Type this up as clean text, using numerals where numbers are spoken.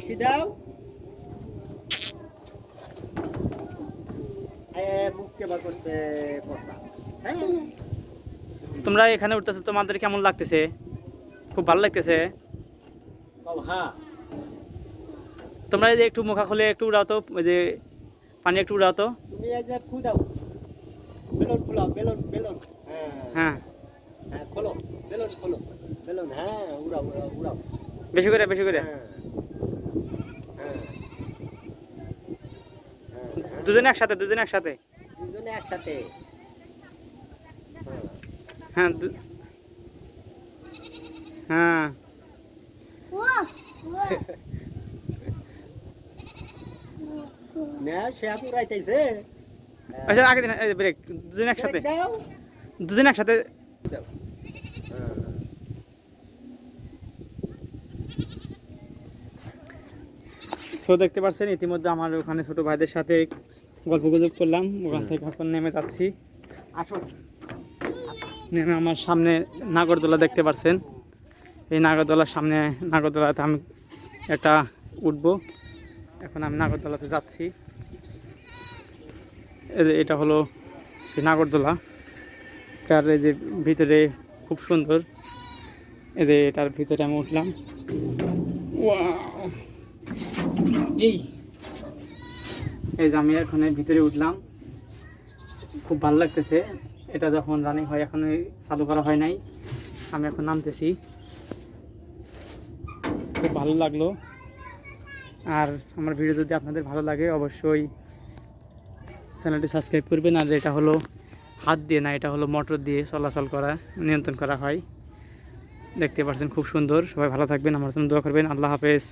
হাসি দাও। মুখকে বার করতে পচা। হ্যাঁ তোমরা এখানে উঠতেছো, তোমাদের কেমন লাগতেছে? খুব ভালো লাগতেছে? হ্যাঁ তোমরা এই যে একটু মুখা খুলে একটু উড়াও তো, ওই যে পানি একটু উড়াও তো। তুমি এই যে ফু দাও, বেলুন খোলো, বেলুন বেলুন। হ্যাঁ হ্যাঁ, হ্যাঁ খোলো, বেলুন খোলো, বেলুন। হ্যাঁ উড়াও উড়াও উড়াও। বেশি করে বেশি করে। হ্যাঁ হ্যাঁ হ্যাঁ দুজনে একসাথে, দুজনে একসাথে। দুজনে একসাথে। হ্যাঁ হ্যাঁ না সে আপু রাইতাইছে। আচ্ছা আগে দিন, ব্রেক। দুজনে একসাথে, দাও দুজনে একসাথে। দাও। সো দেখতে পাচ্ছেন ইতিমধ্যে আমার ওখানে ছোট ভাইদের সাথে গল্প গুজব করলাম, ওখান থেকে এখন নেমে যাচ্ছি। আসো। নেমে আমার সামনে নাগরদোলা দেখতে পাচ্ছেন। এই নাগরদোলার সামনে, নাগরদোলাতে আমি একটা উঠবো। এখন আমি নাগরদোলাতে যাচ্ছি। এই যে এটা হলো সেই নাগরদোলা, তার এই যে ভিতরে খুব সুন্দর। এই যে এটার ভিতরে আমি উঠলাম। ওয়াও! এই এই যে আমি এখন এর ভিতরে উঠলাম, খুব ভালো লাগতেছে। এটা যখন রানিং হয়, এখন চালু করা হয় নাই, আমি এখন নামতেছি। খুব ভালো লাগলো। আর আমার ভিডিও যদি আপনাদের ভালো লাগে অবশ্যই চ্যানেলটি সাবস্ক্রাইব করবেন। আর এটা হলো হাত দিয়ে না, এটা হলো মোটর দিয়ে চলাচল করা, নিয়ন্ত্রণ করা হয়। দেখতে পাচ্ছেন খুব সুন্দর। সবাই ভালো থাকবেন, আমার জন্য দোয়া করবেন। আল্লাহ হাফেজ।